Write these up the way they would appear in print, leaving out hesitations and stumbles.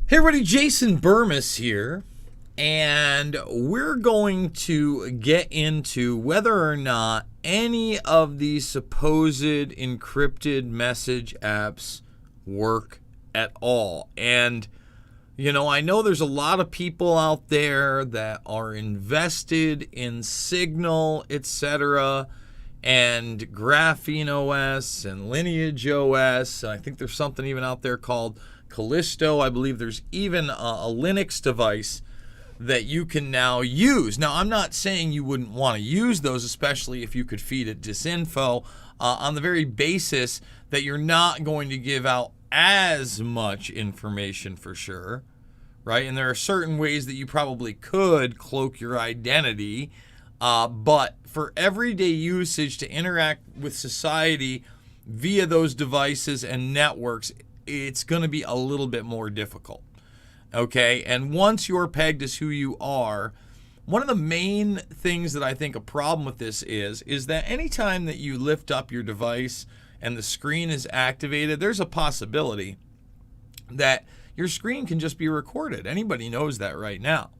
Hey everybody, Jason Burmis here, and we're going to get into whether or not any of these supposed encrypted message apps work at all. And, I know there's a lot of people out there that are invested in Signal, etc., and Graphene OS and Lineage OS. I think there's something even out there called Callisto. I believe there's even a Linux device that you can now use. Now, I'm not saying you wouldn't want to use those, especially if you could feed it disinfo, on the very basis that you're not going to give out as much information for sure, right? And there are certain ways that you probably could cloak your identity, but for everyday usage to interact with society via those devices and networks, it's going to be a little bit more difficult, okay? And once you're pegged as who you are, one of the main things that I think a problem with this is that anytime that you lift up your device and the screen is activated, there's a possibility that your screen can just be recorded. Anybody knows that right now.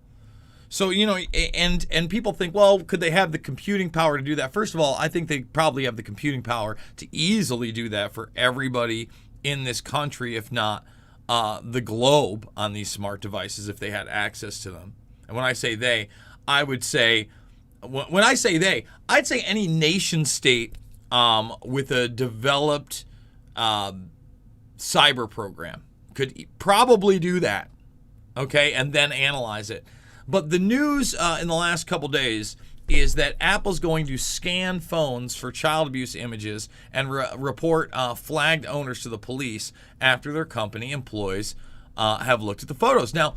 So, and people think, well, could they have the computing power to do that? First of all, I think they probably have the computing power to easily do that for everybody in this country, if not the globe, on these smart devices, if they had access to them. And when I say they, I would say, when I say they, I'd say any nation state with a developed cyber program could probably do that, okay, and then analyze it. But the news in the last couple days is that Apple's going to scan phones for child abuse images and report flagged owners to the police after their company employees have looked at the photos. Now,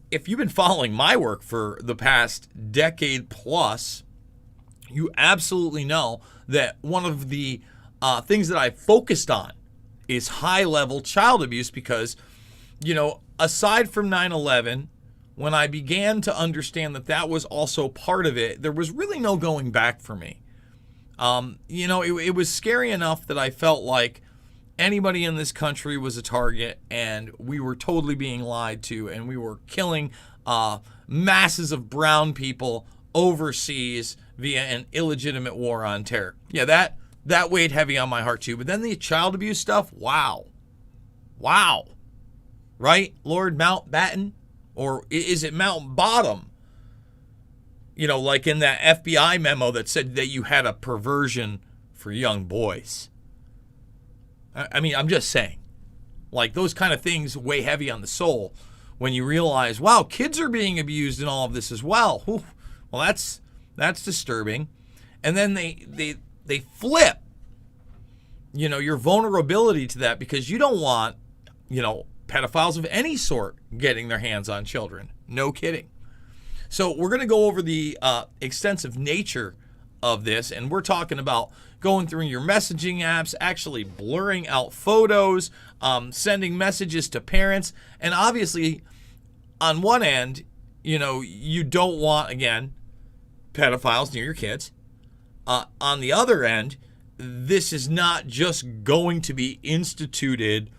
if you've been following my work for the past decade plus, you absolutely know that one of the things that I focused on is high-level child abuse because, aside from 9/11, when I began to understand that that was also part of it, there was really no going back for me. It was scary enough that I felt like anybody in this country was a target and we were totally being lied to and we were killing masses of brown people overseas via an illegitimate war on terror. Yeah, that weighed heavy on my heart too. But then the child abuse stuff, wow. Right, Lord Mountbatten? Or is it Mountbottom? Like in that FBI memo that said that you had a perversion for young boys. I mean, I'm just saying. Like, those kind of things weigh heavy on the soul when you realize, wow, kids are being abused in all of this as well. Whew. Well, that's disturbing. And then they flip, your vulnerability to that because you don't want, pedophiles of any sort getting their hands on children. No kidding. So we're going to go over the extensive nature of this, and we're talking about going through your messaging apps, actually blurring out photos, sending messages to parents, and obviously, on one end, you don't want, again, pedophiles near your kids. On the other end, this is not just going to be instituted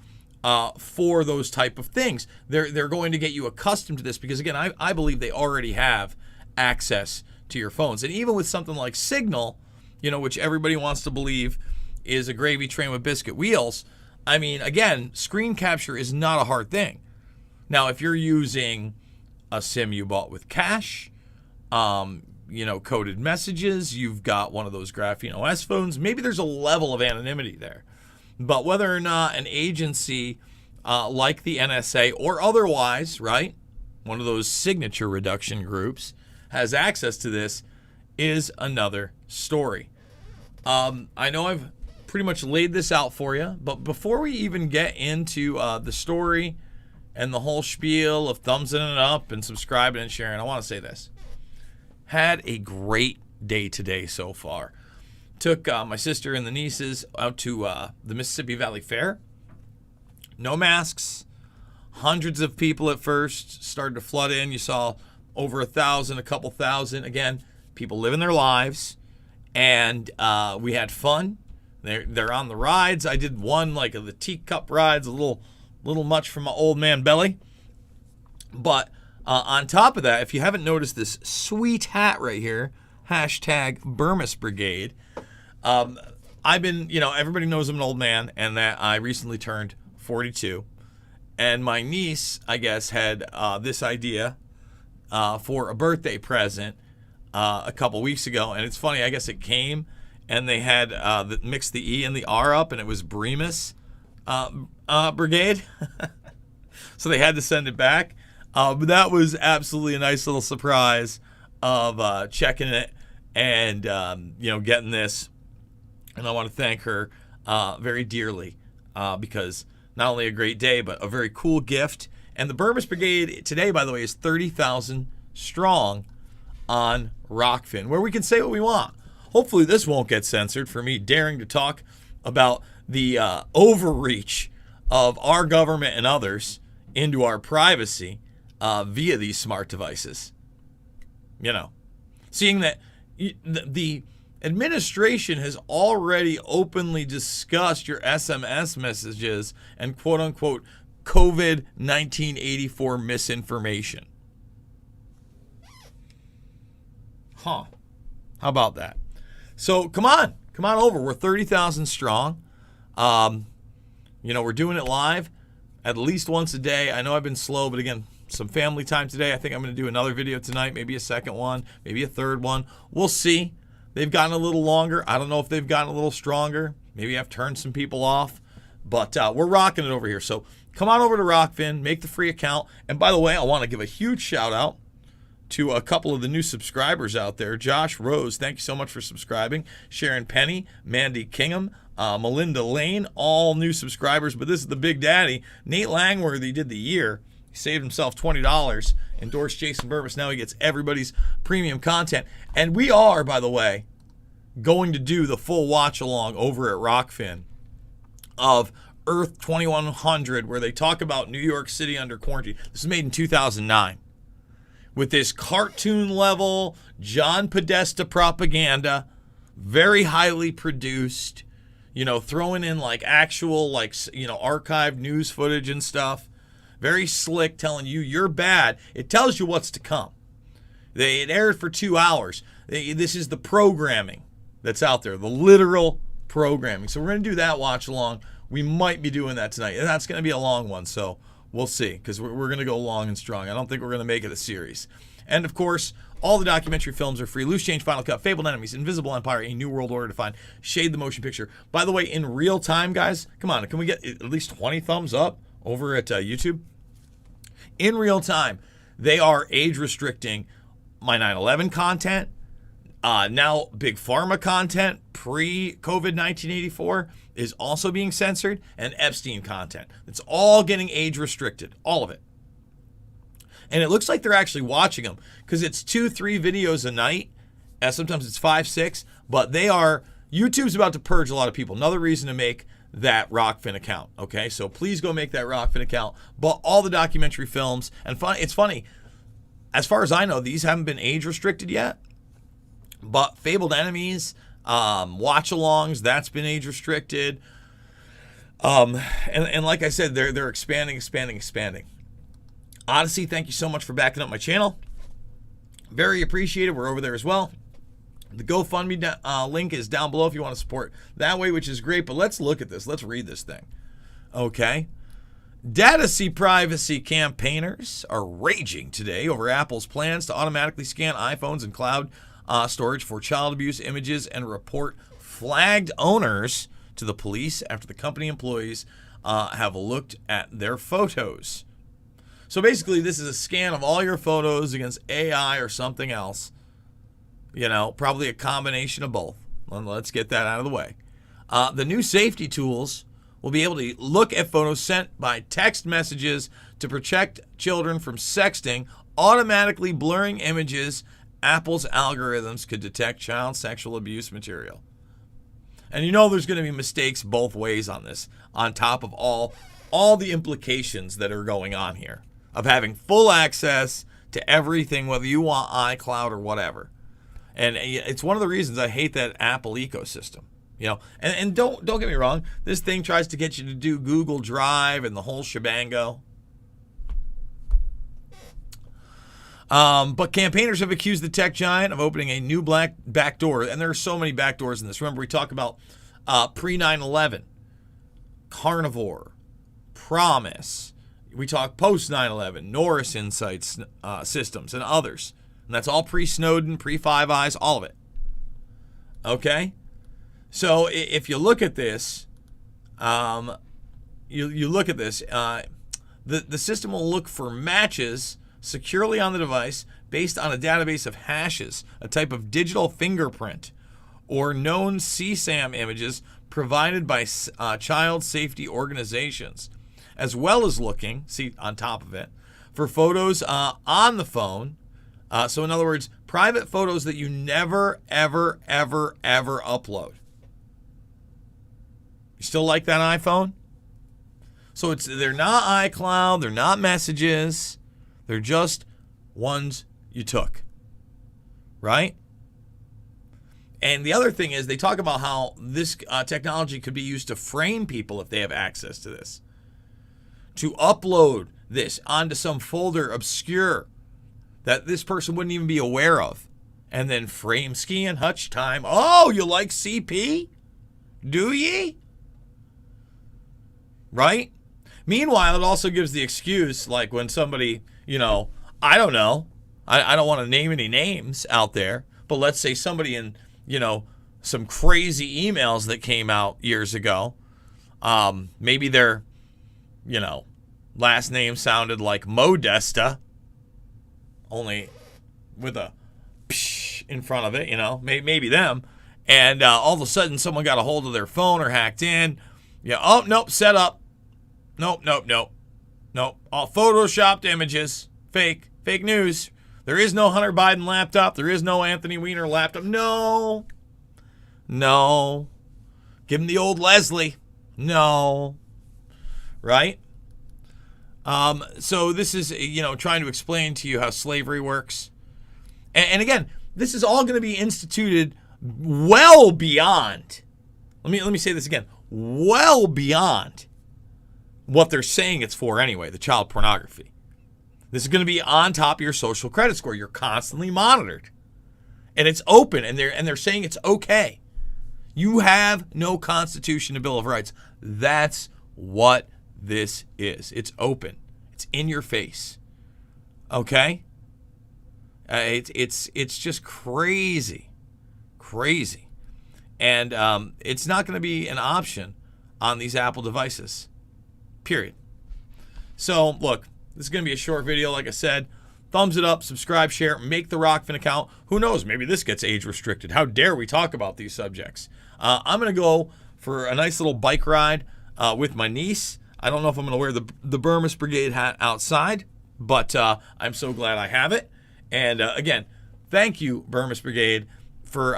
for those type of things. They're going to get you accustomed to this because, again, I believe they already have access to your phones. And even with something like Signal, which everybody wants to believe is a gravy train with biscuit wheels, I mean, again, screen capture is not a hard thing. Now, if you're using a SIM you bought with cash, coded messages, you've got one of those Graphene OS phones, maybe there's a level of anonymity there. But whether or not an agency like the NSA or otherwise, right, one of those signature reduction groups has access to this is another story. I know I've pretty much laid this out for you, but before we even get into the story and the whole spiel of thumbsing it up and subscribing and sharing, I want to say this. Had a great day today so far. Took my sister and the nieces out to the Mississippi Valley Fair. No masks. Hundreds of people at first. Started to flood in. You saw over 1,000, a couple thousand. Again, people living their lives. And we had fun. They're on the rides. I did one, like the teacup rides, a little much for my old man belly. But on top of that, if you haven't noticed this sweet hat right here, hashtag Bogus Brigade, I've been, everybody knows I'm an old man and that I recently turned 42. And my niece, I guess, had this idea for a birthday present a couple weeks ago. And it's funny, I guess it came and they had mixed the E and the R up and it was Bogus Brigade. So they had to send it back. But that was absolutely a nice little surprise of checking it and, getting this. And I want to thank her very dearly because not only a great day, but a very cool gift. And the Bogus Brigade today, by the way, is 30,000 strong on Rockfin, where we can say what we want. Hopefully this won't get censored for me daring to talk about the overreach of our government and others into our privacy via these smart devices. Seeing that the administration has already openly discussed your SMS messages and quote-unquote COVID-1984 misinformation. How about that? So come on over. We're 30,000 strong. We're doing it live at least once a day. I know I've been slow, but again, some family time today. I think I'm going to do another video tonight, maybe a second one, maybe a third one. We'll see. They've gotten a little longer. I don't know if they've gotten a little stronger. Maybe I've turned some people off, but we're rocking it over here. So come on over to Rockfin, make the free account. And by the way, I want to give a huge shout out to a couple of the new subscribers out there. Josh Rose, thank you so much for subscribing. Sharon Penny, Mandy Kingham, Melinda Lane, all new subscribers. But this is the big daddy. Nate Langworthy did the year. He saved himself $20, endorsed Jason Bogus. Now he gets everybody's premium content. And we are, by the way, going to do the full watch along over at Rockfin of Earth 2100, where they talk about New York City under quarantine. This was made in 2009. With this cartoon level John Podesta propaganda, very highly produced, throwing in like actual, archived news footage and stuff. Very slick, telling you you're bad. It tells you what's to come. It aired for 2 hours. This is the programming that's out there, the literal programming. So we're going to do that watch along. We might be doing that tonight. And that's going to be a long one, so we'll see, because we're going to go long and strong. I don't think we're going to make it a series. And, of course, all the documentary films are free. Loose Change, Final Cut, Fabled Enemies, Invisible Empire, A New World Order to Find, Shade the Motion Picture. By the way, in real time, guys, come on, can we get at least 20 thumbs up over at YouTube? In real time, they are age restricting my 9/11 content, now Big Pharma content, pre-COVID-1984 is also being censored, and Epstein content. It's all getting age restricted, all of it. And it looks like they're actually watching them because it's 2-3 videos a night. Sometimes it's 5-6, but YouTube's about to purge a lot of people. Another reason to make that Rockfin account, okay? So please go make that Rockfin account. But all the documentary films, and it's funny, as far as I know, these haven't been age restricted yet. But Fabled Enemies, watch-alongs, that's been age restricted. And like I said, they're expanding. Odyssey, thank you so much for backing up my channel. Very appreciated. We're over there as well. The GoFundMe link is down below if you want to support that way, which is great. But let's look at this. Let's read this thing. Okay. Data privacy campaigners are raging today over Apple's plans to automatically scan iPhones and cloud storage for child abuse images and report flagged owners to the police after the company employees have looked at their photos. So basically, this is a scan of all your photos against AI or something else. Probably a combination of both. Let's get that out of the way. The new safety tools will be able to look at photos sent by text messages to protect children from sexting, automatically blurring images. Apple's algorithms could detect child sexual abuse material. And there's going to be mistakes both ways on this, on top of all the implications that are going on here of having full access to everything, whether you want iCloud or whatever. And it's one of the reasons I hate that Apple ecosystem. And don't get me wrong, this thing tries to get you to do Google Drive and the whole shebango. But campaigners have accused the tech giant of opening a new back door. And there are so many back doors in this. Remember, we talk about pre-9/11, Carnivore, Promise. We talk post-9/11, Norris Insights systems, and others. And that's all pre-Snowden, pre-Five Eyes, all of it. Okay? So if you look at this, you look at this, the system will look for matches securely on the device based on a database of hashes, a type of digital fingerprint, or known CSAM images provided by child safety organizations, as well as looking, see on top of it, for photos on the phone. So in other words, private photos that you never, ever, ever, ever upload. You still like that iPhone? So they're not iCloud, they're not messages, they're just ones you took, right? And the other thing is they talk about how this technology could be used to frame people if they have access to this, to upload this onto some folder obscure that this person wouldn't even be aware of, and then frame ski and hutch time. Oh, you like CP? Do ye? Right? Meanwhile, it also gives the excuse, like when somebody, I don't know, I don't want to name any names out there, but let's say somebody in, some crazy emails that came out years ago, maybe their, last name sounded like Modesta, only with a psh in front of it, maybe them, and all of a sudden someone got a hold of their phone or hacked in. Yeah, oh, nope, set up. Nope. All photoshopped images. Fake news. There is no Hunter Biden laptop. There is no Anthony Weiner laptop. No. Give him the old Leslie. No. Right? So this is, trying to explain to you how slavery works. And again, this is all going to be instituted well beyond. Let me say this again. Well beyond what they're saying it's for anyway, the child pornography. This is going to be on top of your social credit score. You're constantly monitored. And it's open, and they're saying it's okay. You have no Constitution and Bill of Rights. That's what this is. It's open. It's in your face. Okay? It's just crazy. Crazy. And it's not going to be an option on these Apple devices. Period. So, look, this is going to be a short video, like I said. Thumbs it up, subscribe, share, make the Rockfin account. Who knows? Maybe this gets age restricted. How dare we talk about these subjects? I'm going to go for a nice little bike ride with my niece. I don't know if I'm going to wear the Burmese Brigade hat outside, but I'm so glad I have it. And again, thank you, Burmese Brigade, for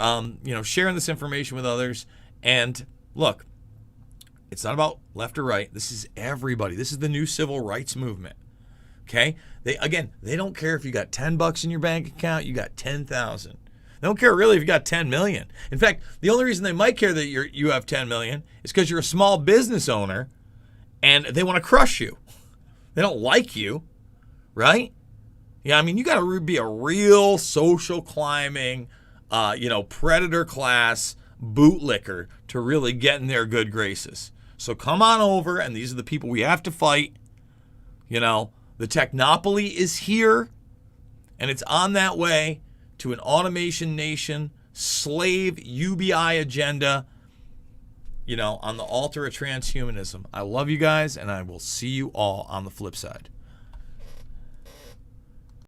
sharing this information with others. And look, it's not about left or right. This is everybody. This is the new civil rights movement. Okay? They don't care if you got $10 in your bank account, you got 10,000. They don't care really if you got 10 million. In fact, the only reason they might care that you have 10 million is because you're a small business owner and they want to crush you. They don't like you, right? Yeah, you got to be a real social climbing, predator class bootlicker to really get in their good graces. So come on over, and these are the people we have to fight. The technopoly is here, and it's on that way to an automation nation, slave UBI agenda, on the altar of transhumanism. I love you guys, and I will see you all on the flip side.